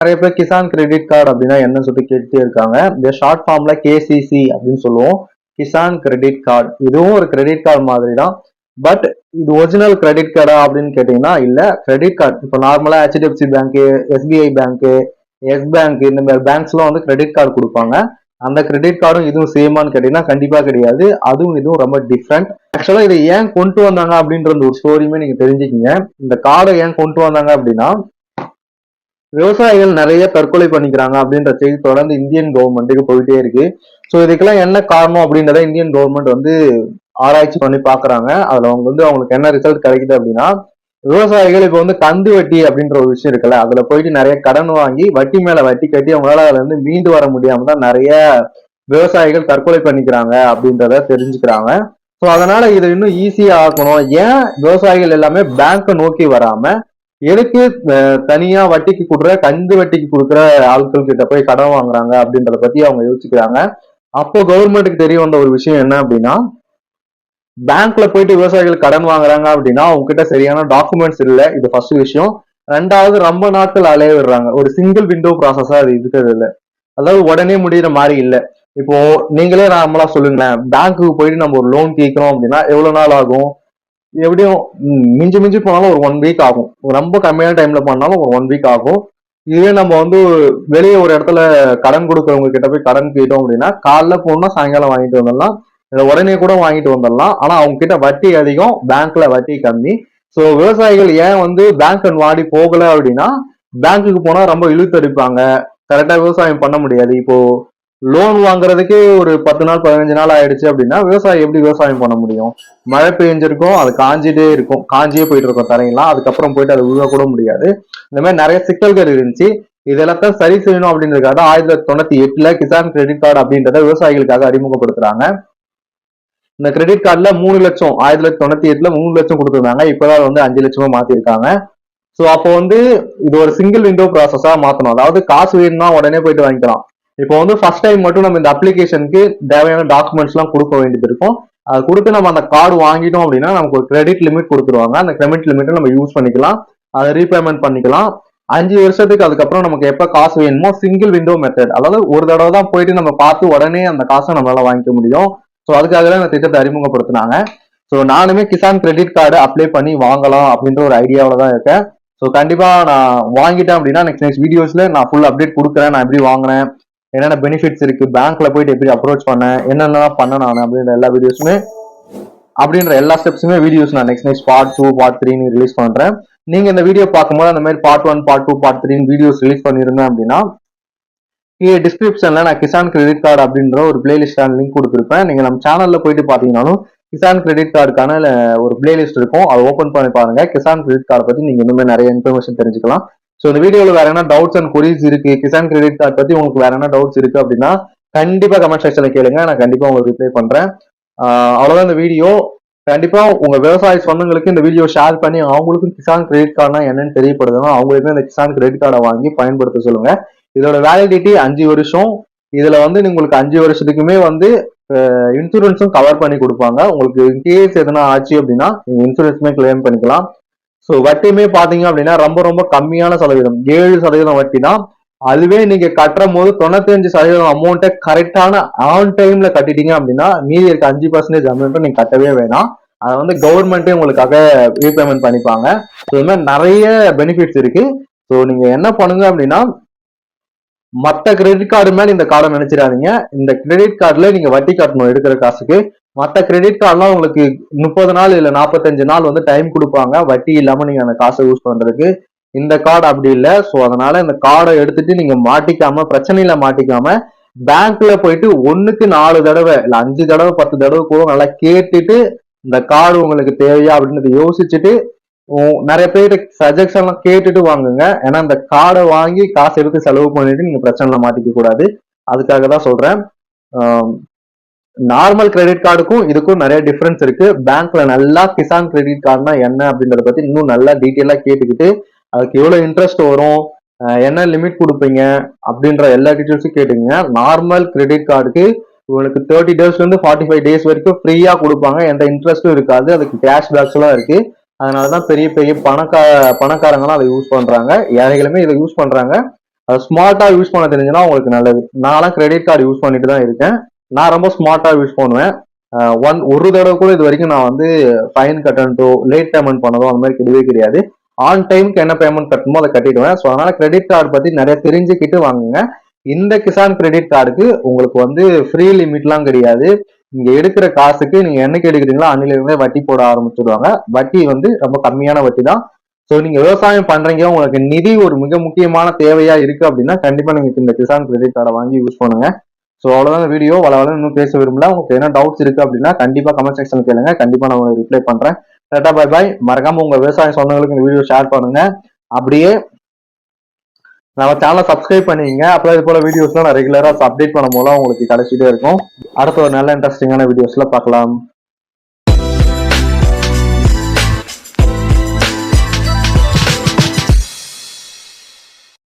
நிறைய பேர் Kisan credit card அப்படின்னா என்னன்னு சொல்லிட்டு கேட்டுட்டே இருக்காங்க. இந்த ஷார்ட் ஃபார்ம்ல கேசிசி அப்படின்னு சொல்லுவோம். கிசான் கிரெடிட் கார்டு இதுவும் ஒரு கிரெடிட் கார்டு மாதிரி தான். பட் இது ஒரிஜினல் கிரெடிட் கார்டா அப்படின்னு கேட்டீங்கன்னா இல்ல. கிரெடிட் கார்டு இப்போ நார்மலா HDFC bank, SBI bank, Yes bank இந்த மாதிரி பேங்க்ஸ்லாம் வந்து கிரெடிட் கார்டு கொடுப்பாங்க. அந்த கிரெடிட் கார்டும் இதுவும் சேமான்னு கேட்டீங்கன்னா கண்டிப்பா கிடையாது. அதுவும் இதுவும் ரொம்ப டிஃப்ரெண்ட். ஆக்சுவலா இதை ஏன் கொண்டு வந்தாங்க அப்படின்ற ஒரு ஸ்டோரியுமே நீங்க தெரிஞ்சுக்கிங்க. இந்த கார்டை ஏன் கொண்டு வந்தாங்க அப்படின்னா விவசாயிகள் நிறைய தற்கொலை பண்ணிக்கிறாங்க அப்படின்ற செய்தி தொடர்ந்து இந்தியன் கவர்மெண்ட்டுக்கு போயிட்டே இருக்கு. ஸோ இதுக்கெல்லாம் என்ன காரணம் அப்படின்றத இந்தியன் கவர்மெண்ட் வந்து ஆராய்ச்சி பண்ணி பாக்குறாங்க. அதுல அவங்க வந்து அவங்களுக்கு என்ன ரிசல்ட் கிடைக்குது அப்படின்னா விவசாயிகள் இப்ப வந்து கந்து வட்டி அப்படின்ற ஒரு விஷயம் இருக்குல்ல, அதுல போயிட்டு நிறைய கடன் வாங்கி வட்டி மேல வட்டி கட்டி அவங்களால அதுல இருந்து மீண்டு வர முடியாம தான் நிறைய விவசாயிகள் தற்கொலை பண்ணிக்கிறாங்க அப்படின்றத தெரிஞ்சுக்கிறாங்க. ஸோ அதனால இதை இன்னும் ஈஸியா ஆக்கணும். ஏன் விவசாயிகள் எல்லாமே பேங்கை நோக்கி வராம எதுக்கு தனியா வட்டிக்கு கொடுக்குற கந்து வட்டிக்கு கொடுக்குற ஆட்கள் கிட்ட போய் கடன் வாங்குறாங்க அப்படின்றத பத்தி அவங்க யோசிக்கிறாங்க. அப்போ கவர்மெண்ட்டுக்கு தெரிய வந்த ஒரு விஷயம் என்ன அப்படின்னா பேங்க்ல போயிட்டு விவசாயிகள் கடன் வாங்குறாங்க அப்படின்னா அவங்க கிட்ட சரியான டாக்குமெண்ட்ஸ் இல்லை. இது ஃபர்ஸ்ட் விஷயம். ரெண்டாவது ரொம்ப நாட்கள் அலைய விடுறாங்க. ஒரு சிங்கிள் விண்டோ ப்ராசஸா அது இருக்கிறது இல்லை. அதாவது உடனே முடிகிற மாதிரி இல்லை. இப்போ நீங்களே நார்மலா சொல்லுங்களேன், பேங்க்குக்கு போயிட்டு நம்ம ஒரு லோன் கேட்கிறோம் அப்படின்னா எவ்வளவு நாள் ஆகும்? எப்படியும் மிஞ்சி மிஞ்சி போனாலும் ஒரு 1 வீக் ஆகும். ரொம்ப கம்மியான டைம்ல பண்ணாலும் ஒரு 1 வீக் ஆகும். இதுவே நம்ம வந்து வெளியே ஒரு இடத்துல கடன் கொடுக்கறவங்க கிட்ட போய் கடன் கேட்டோம் அப்படின்னா காலைல போனா சாயங்காலம் வாங்கிட்டு வந்துடலாம், உடனே கூட வாங்கிட்டு வந்துடலாம். ஆனா அவங்க கிட்ட வட்டி அதிகம், பேங்க்ல வட்டி கம்மி. ஸோ விவசாயிகள் ஏன் வந்து பேங்க் வாடி போகல அப்படின்னா பேங்க்குக்கு போனா ரொம்ப இழுத்தடிப்பாங்க, கரெக்டா விவசாயம் பண்ண முடியாது. இப்போ லோன் வாங்குறதுக்கு ஒரு 10 நாள் 15 நாள் ஆயிடுச்சு அப்படின்னா விவசாயம் எப்படி விவசாயம் பண்ண முடியும்? மழை பெஞ்சிருக்கும், அது காஞ்சிட்டே இருக்கும், காஞ்சியே போயிட்டு இருக்கும் தரையெல்லாம், அதுக்கப்புறம் போயிட்டு அதை உழுவ கூட முடியாது. இந்த மாதிரி நிறைய சிக்கல்கள் இருந்துச்சு. இதெல்லாம் சரி செய்யணும் அப்படின்றதுக்காக 1998 கிசான் கிரெடிட் கார்டு அப்படின்றத விவசாயிகளுக்காக அறிமுகப்படுத்துறாங்க. இந்த கிரெடிட் கார்டுல 3 லட்சம் 1998 3 லட்சம் கொடுத்துருந்தாங்க. இப்பதான் வந்து 5 லட்சமா மாத்திருக்காங்க. ஸோ அப்போ வந்து இது ஒரு சிங்கிள் விண்டோ ப்ராசஸா மாத்தணும். அதாவது காசு வேணும்னா உடனே போயிட்டு வாங்கிக்கலாம். இப்போ வந்து ஃபர்ஸ்ட் டைம் மட்டும் நம்ம இந்த அப்ளிகேஷனுக்கு தேவையான டாக்குமெண்ட்ஸ் எல்லாம் கொடுக்க வேண்டியது இருக்கும். அது கொடுத்து நம்ம அந்த கார்டு வாங்கிட்டோம் அப்படின்னா நமக்கு ஒரு கிரெடிட் லிமிட் கொடுத்துருவாங்க. அந்த கிரெடிட் லிமிட்டை நம்ம யூஸ் பண்ணிக்கலாம், அதை ரீபேமெண்ட் பண்ணிக்கலாம். 5 வருஷத்துக்கு அதுக்கப்புறம் நமக்கு எப்ப காசு வேணுமோ சிங்கிள் விண்டோ மெத்தட், அதாவது ஒரு தடவை தான் போயிட்டு நம்ம பார்த்து உடனே அந்த காசை நம்மளால வாங்கிக்க முடியும். ஸோ அதுக்காக தான் இந்த திட்டத்தை அறிமுகப்படுத்தினாங்க. ஸோ நானுமே கிசான் கிரெடிட் கார்டு அப்ளை பண்ணி வாங்கலாம் அப்படின்ற ஒரு ஐடியாவில் தான் இருக்கேன். ஸோ கண்டிப்பா நான் வாங்கிட்டேன் அப்படின்னா நெக்ஸ்ட் வீடியோஸ்ல நான் ஃபுல் அப்டேட் கொடுக்குறேன். நான் எப்படி வாங்கினேன், என்னென்ன பெனிஃபிட்ஸ் இருக்கு, பேங்க்ல போயிட்டு எப்படி அப்ரோச் பண்ணேன், என்னென்னலாம் பண்ண நான் அப்படின்ற எல்லா வீடியோஸுமே அப்படின்ற எல்லா ஸ்டெப்ஸுமே வீடியோஸ் நான் நெக்ஸ்ட் பார்ட் 2 பார்ட் 3 ரிலீஸ் பண்றேன். நீங்க இந்த வீடியோ பார்க்கும்போது அந்த மாதிரி part 1 part 2 part 3 videos release பண்ணிருந்தேன் அப்படின்னா டிஸ்கிரிப்ஷன்ல நான் கிசான் கிரெடிட் கார்டு அப்படின்ற ஒரு பிளேலிஸ்டான லிங்க் கொடுத்துருப்பேன். நீங்க நம்ம சேனல்ல போயிட்டு பாத்தீங்கன்னாலும் கிசான் கிரெடிட் கார்டுக்கான ஒரு பிளேலிஸ்ட் இருக்கும், அதை ஓப்பன் பண்ணி பாருங்க. கிசான் கிரெடிட் கார்டு பத்தி நீங்க இன்னுமே நிறைய இன்ஃபர்மேஷன் தெரிஞ்சுக்கலாம். ஸோ இந்த வீடியோல வேற என்ன டவுட்ஸ் அண்ட் குரீஸ் இருக்கு, கிசான் கிரெடிட் கார்டு பத்தி உங்களுக்கு வேற என்ன டவுட்ஸ் இருக்கு அப்படின்னா கண்டிப்பா கமெண்ட் செக்ஷன்ல கேளுங்க, நான் கண்டிப்பா உங்களுக்கு ரிப்ளை பண்றேன். அவ்வளவுதான் இந்த வீடியோ. கண்டிப்பா உங்க விவசாய சொந்தங்களுக்கு இந்த வீடியோ ஷேர் பண்ணி அவங்களுக்கும் கிசான் கிரெடிட் கார்டுனா என்னன்னு தெரியப்படுதுன்னா அவங்களுக்குமே இந்த கிசான் கிரெடிட் கார்டை வாங்கி பயன்படுத்த சொல்லுங்க. இதோட வேலிடிட்டி 5 வருஷம். இதுல வந்து உங்களுக்கு 5 வருஷத்துக்குமே வந்து இன்சூரன்ஸும் கவர் பண்ணி கொடுப்பாங்க. உங்களுக்கு இன்கேஸ் எதனா ஆச்சு அப்படின்னா நீங்க இன்சூரன்ஸுமே கிளைம் பண்ணிக்கலாம். ஸோ வட்டியுமே பாத்தீங்க அப்படின்னா ரொம்ப ரொம்ப கம்மியான சதவீதம், 7% வட்டி தான். அதுவே நீங்க கட்டுற போது 95% அமௌண்ட்டை கரெக்டான ஆன் டைம்ல கட்டிட்டீங்க அப்படின்னா மீதி இருக்க 5% அமௌண்ட்டும் நீங்க கட்டவே வேணாம். அதை வந்து கவர்மெண்ட்டே உங்களுக்காக ரீபேமெண்ட் பண்ணிப்பாங்க. ஸோ இது மாதிரி நிறைய பெனிஃபிட்ஸ் இருக்கு. ஸோ நீங்க என்ன பண்ணுங்க அப்படின்னா மற்ற கிரெடிட் கார்டு மேல இந்த கார்டை நினைச்சிடாதீங்க. இந்த கிரெடிட் கார்டுல நீங்க வட்டி கட்டணும் எடுக்கிற காசுக்கு. மற்ற கிரெடிட் கார்டுலாம் உங்களுக்கு 30 நாள் இல்ல 45 நாள் வந்து டைம் கொடுப்பாங்க வட்டி இல்லாம நீங்க அந்த காசை யூஸ் பண்றதுக்கு. இந்த கார்டு அப்படி இல்லை. ஸோ அதனால இந்த கார்டை எடுத்துட்டு நீங்க மாட்டிக்காம, பிரச்சனையில மாட்டிக்காம பேங்க்ல போயிட்டு 1க்கு 4 தடவை இல்ல 5 தடவை 10 தடவை கூட நல்லா கேட்டுட்டு இந்த கார்டு உங்களுக்கு தேவையா அப்படின்னு யோசிச்சுட்டு நிறைய பேர் சஜஷன்லாம் கேட்டுட்டு வாங்குங்க. ஏன்னா இந்த கார்டை வாங்கி காசு எடுத்து செலவு பண்ணிட்டு நீங்க பிரச்சனைல மாட்டிக்க கூடாது. அதுக்காக தான் சொல்றேன். நார்மல் கிரெடிட் கார்டுக்கும் இதுக்கும் நிறைய டிஃபரன்ஸ் இருக்கு. பேங்க்ல நல்லா கிசான் கிரெடிட் கார்டுனா என்ன அப்படின்றத பத்தி இன்னும் நல்லா டீட்டெயிலா கேட்டுக்கிட்டு அதுக்கு எவ்வளவு இன்ட்ரெஸ்ட் வரும், என்ன லிமிட் கொடுப்பீங்க அப்படின்ற எல்லா டீட்டெயில்ஸும் கேட்டுங்க. நார்மல் கிரெடிட் கார்டுக்கு உங்களுக்கு 30 டேஸ்ல இருந்து 45 டேஸ் வரைக்கும் ஃப்ரீயா கொடுப்பாங்க, எந்த இன்ட்ரெஸ்டும் இருக்காது. அதுக்கு கேஷ் பேக்ஸ் எல்லாம் இருக்கு. அதனாலதான் பெரிய பெரிய பணக்காரங்களாம் அதை யூஸ் பண்றாங்க, ஏழைகளுமே இதை யூஸ் பண்றாங்க. அதை ஸ்மார்ட்டா யூஸ் பண்ண தெரிஞ்சுன்னா உங்களுக்கு நல்லது. நான்லாம் கிரெடிட் கார்டு யூஸ் பண்ணிட்டு தான் இருக்கேன். நான் ரொம்ப ஸ்மார்ட்டா யூஸ் பண்ணுவேன். ஒரு தடவை கூட இது வரைக்கும் நான் வந்து ஃபைன் கட்டணத்தோ லேட் பேமெண்ட் பண்ணதோ அந்த மாதிரி கிடையவே கிடையாது. ஆன் டைமுக்கு என்ன பேமெண்ட் கட்டணுமோ அதை கட்டிடுவேன். ஸோ அதனால கிரெடிட் கார்டு பத்தி நிறைய தெரிஞ்சுக்கிட்டு வாங்குங்க. இந்த கிசான் கிரெடிட் கார்டுக்கு உங்களுக்கு வந்து ஃப்ரீ லிமிட்லாம் கிடையாது. நீங்க எடுக்கிற காசுக்கு நீங்க என்னைக்கு எடுக்கிறீங்களோ அன்னில இருந்தே வட்டி போட ஆரம்பிச்சிடுவாங்க. வட்டி வந்து ரொம்ப கம்மியான வட்டி தான். ஸோ நீங்க விவசாயம் பண்றீங்க, உங்களுக்கு நிதி ஒரு மிக முக்கியமான தேவையா இருக்கு அப்படின்னா கண்டிப்பா நீங்க இந்த கிசான் கிரெடிட் கார்டை வாங்கி யூஸ் பண்ணுங்க. ஸோ அவ்வளவுதான் வீடியோ. வளவளன்னு இன்னும் பேச விரும்பல. உங்களுக்கு என்ன டவுட்ஸ் இருக்கு அப்படின்னா கண்டிப்பா கமெண்ட் செக்ஷன் கேளுங்க. கண்டிப்பா நான் உங்களுக்கு ரிப்ளை பண்றேன். Tata bye bye. மறக்காம உங்க விவசாய சொந்தங்களுக்கு இந்த வீடியோ ஷேர் பண்ணுங்க. அப்படியே நம்ம சேனலை சப்ஸ்கிரைப் பண்ணிங்க. அப்புறம் இது போல வீடியோஸ்லாம் நான் ரெகுலரா அப்டேட் பண்ணும் போல உங்களுக்கு கிடைச்சிட்டே இருக்கும். அடுத்த ஒரு நல்ல இன்ட்ரெஸ்டிங்கான வீடியோஸ்ல பார்க்கலாம்.